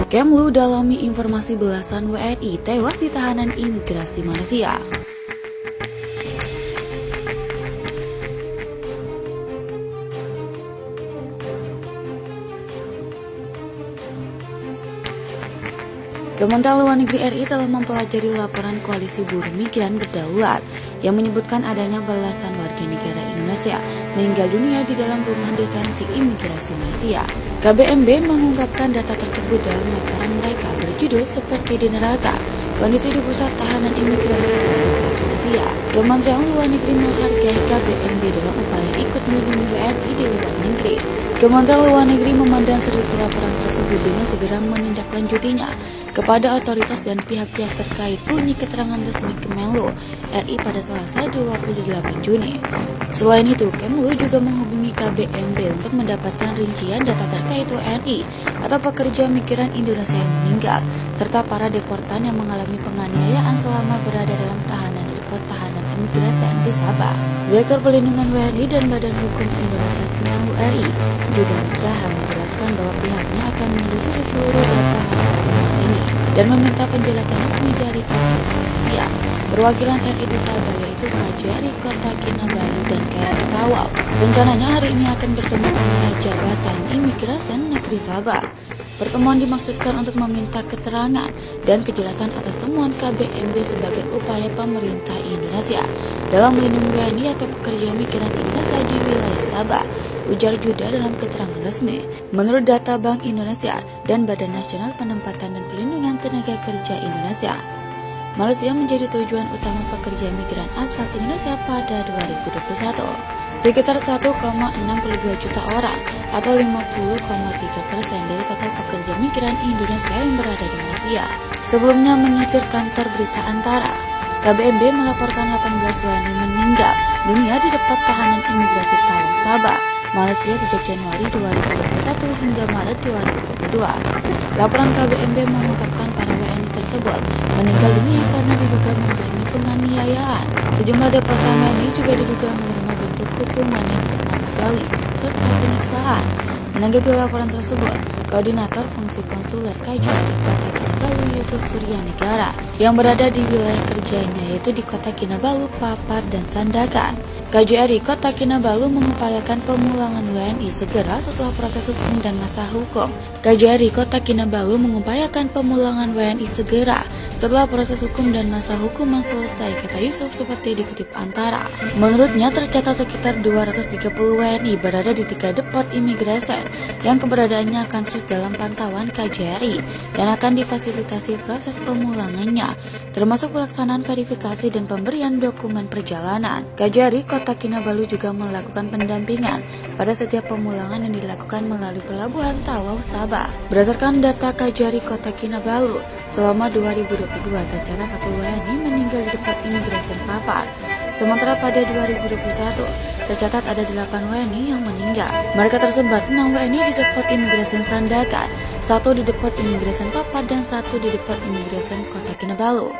Kemlu dalami informasi belasan WNI tewas di tahanan imigrasi Malaysia. Kementerian Luar Negeri RI telah mempelajari laporan Koalisi Buruh Migran Berdaulat yang menyebutkan adanya belasan warga negara Indonesia meninggal dunia di dalam rumah detensi imigrasi Malaysia. KBMB mengungkapkan data tersebut dalam laporan mereka berjudul Seperti di Neraka, Kondisi di Pusat Tahanan Imigrasi di Sabah, Malaysia. Kementerian Luar Negeri menghargai KBMB dalam upaya ikut melindungi WNI di luar negeri. Kementerian Luar Negeri memandang serius laporan tersebut dengan segera menindaklanjutinya kepada otoritas dan pihak-pihak terkait, bunyi keterangan resmi Kemenlu RI pada Selasa 28 Juni. Selain itu, Kemenlu juga menghubungi KBMB untuk mendapatkan rincian data terkait WNI atau pekerja migran Indonesia yang meninggal, serta para deportan yang mengalami penganiayaan selama berada dalam tahanan di depot tahanan imigrasi di Sabah. Direktur Pelindungan WNI dan Badan Hukum Indonesia Kemenlu RI, Judan Nugraha, menjelaskan bahwa pihaknya akan menelusuri seluruh data hasil temuan ini dan meminta penjelasan resmi dari Malaysia. Perwakilan RI di Sabah yaitu KJRI Kota Kinabalu dan KRI Tawau rencananya hari ini akan bertemu dengan Jabatan Imigrasi Negeri Sabah. Pertemuan dimaksudkan untuk meminta keterangan dan kejelasan atas temuan KBMB sebagai upaya pemerintah Indonesia dalam melindungi WNI atau pekerja migran Indonesia di wilayah Sabah, ujar Juda dalam keterangan resmi. Menurut data Bank Indonesia dan Badan Nasional Penempatan dan Pelindungan Tenaga Kerja Indonesia, Malaysia menjadi tujuan utama pekerja migran asal Indonesia pada 2021. Sekitar 1,62 juta orang atau 50,3% dari total pekerja migran Indonesia yang berada di Malaysia. Sebelumnya menyitir kantor berita Antara, KBMB melaporkan 18 WNI meninggal dunia di depot tahanan imigrasi Tawau, Sabah, Malaysia sejak Januari 2021 hingga Maret 2022. Laporan KBMB mengungkapkan para WNI tersebut meninggal dunia karena diduga mengalami penganiayaan. Sejumlah deportan WNI juga diduga menerima bentuk hukuman yang tidak manusiawi serta penyiksaan. Menanggapi laporan tersebut, Koordinator Fungsi Konsuler KJRI Kota Kinabalu Yusuf Suryanegara yang berada di wilayah kerjanya yaitu di Kota Kinabalu, Papar, dan Sandakan. KJRI Kota Kinabalu mengupayakan pemulangan WNI segera setelah proses hukum dan masa hukum. KJRI Kota Kinabalu mengupayakan pemulangan WNI segera setelah proses hukum dan masa hukuman selesai, kata Yusuf seperti dikutip Antara. Menurutnya tercatat sekitar 230 WNI berada di 3 depot imigrasi yang keberadaannya akan terus dalam pantauan KJRI dan akan difasilitasi proses pemulangannya, termasuk pelaksanaan verifikasi dan pemberian dokumen perjalanan. KJRI Kota Kinabalu juga melakukan pendampingan pada setiap pemulangan yang dilakukan melalui Pelabuhan Tawau, Sabah. Berdasarkan data KJRI Kota Kinabalu, selama 2022 tercatat 1 WNI meninggal di depot imigrasi Papar. Sementara pada 2021 tercatat ada 8 WNI yang meninggal. Mereka tersebar 6 WNI di depot imigrasi Sandakan, 1 di depot imigrasi Papar, dan 1 di depot imigrasi Kota Kinabalu.